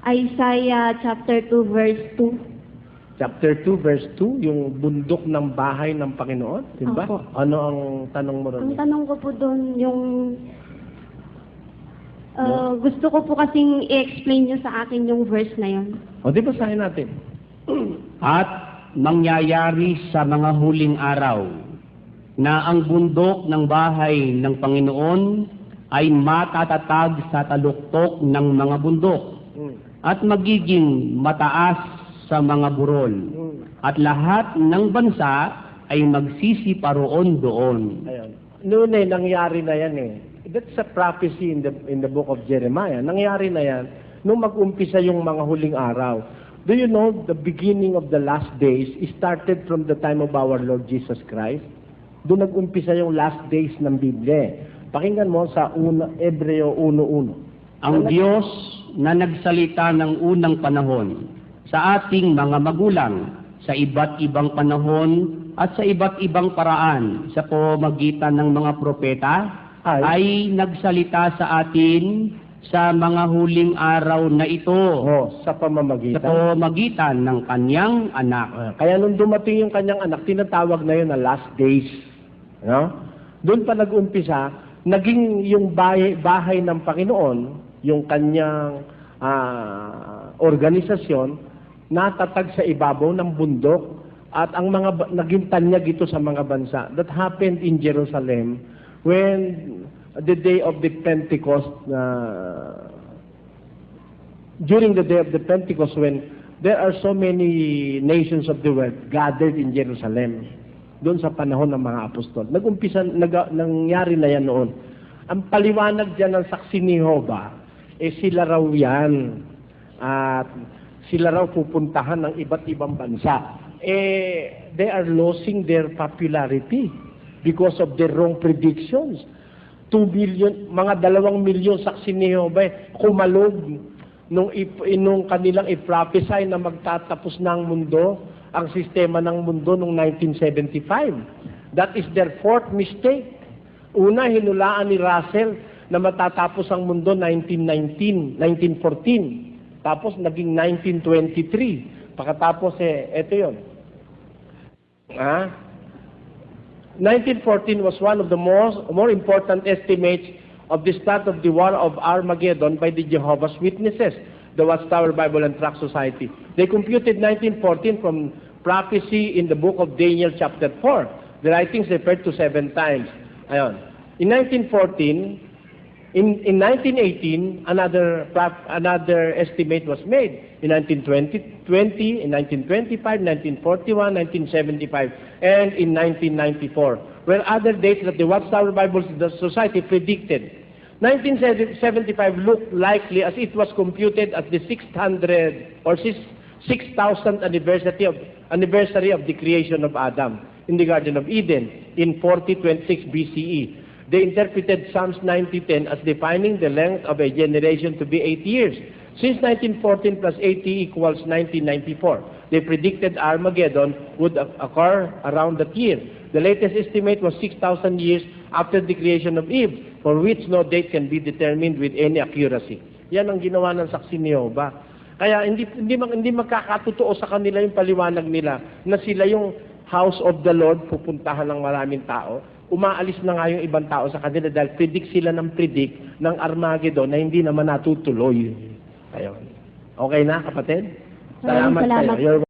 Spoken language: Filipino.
Isaiah chapter 2 verse 2. Chapter 2, verse 2, yung bundok ng bahay ng Panginoon, di ba? Opo. Ano ang tanong mo ron? Ang tanong ko po doon, yung gusto ko po kasing i-explain nyo sa akin yung verse na yun. O, di ba sahin natin? At mangyayari sa mga huling araw na ang bundok ng bahay ng Panginoon ay matatatag sa taluktok ng mga bundok at magiging mataas sa mga burol. At lahat ng bansa ay magsisiparoon doon. Ayun. Noon nangyari na yan eh. That's a prophecy in the book of Jeremiah. Nangyari na yan nung mag-umpisa yung mga huling araw. Do you know the beginning of the last days started from the time of our Lord Jesus Christ? Doon nag-umpisa yung last days ng Biblia. Pakinggan mo sa Hebreo 1:1. Ang Diyos na nagsalita ng unang panahon sa ating mga magulang sa iba't ibang panahon at sa iba't ibang paraan sa pamamagitan ng mga propeta ay nagsalita sa atin sa mga huling araw na ito sa pamamagitan ng kanyang anak. Kaya nung dumating yung kanyang anak, tinatawag na yun na last days. No? Doon pa nag-umpisa, naging yung bahay ng Panginoon, yung kanyang organisasyon, natatag sa ibabaw ng bundok at ang mga naging tanyag ito sa mga bansa. That happened in Jerusalem when the day of the Pentecost, during the day of the Pentecost, when there are so many nations of the world gathered in Jerusalem, doon sa panahon ng mga apostol. Nangyari na yan noon. Ang paliwanag dyan ng saksi ni Jehovah, sila raw yan. At sila raw pupuntahan ng iba't ibang bansa. They are losing their popularity because of their wrong predictions. 2 billion, mga 2 milyon saksi ni Jehovah kumalog nung kanilang i-prophesy na magtatapos ng mundo, ang sistema ng mundo noong 1975. That is their fourth mistake. Una, hinulaan ni Russell na matatapos ang mundo 1914. Tapos naging 1923. Pagkatapos eto yun. 1914 was one of the more important estimates of the start of the War of Armageddon by the Jehovah's Witnesses, the Watchtower Bible and Tract Society. They computed 1914 from prophecy in the book of Daniel chapter 4. The writings referred to 7 times. Ayon. In 1914, in 1918, another estimate was made. In 1920, in 1925, 1941, 1975, and in 1994, where other dates that the Watchtower Bible Society predicted. 1975 looked likely as it was computed as the 600 or 6,000th anniversary of the creation of Adam in the Garden of Eden in 4026 BCE. They interpreted Psalms 90:10 as defining the length of a generation to be 8 years. Since 1914 plus 80 equals 1994, they predicted Armageddon would occur around that year. The latest estimate was 6,000 years after the creation of Eve, for which no date can be determined with any accuracy. Yan ang ginawa ng saksi ni Jehovah. Kaya hindi magkakatotoo sa kanila yung paliwanag nila na sila yung house of the Lord, pupuntahan ng maraming tao. Umaalis na nga yung ibang tao sa kanila dahil predict sila ng Armageddon na hindi naman natutuloy. Ayun. Okay na, kapatid? Salamat. Sa'yo. You're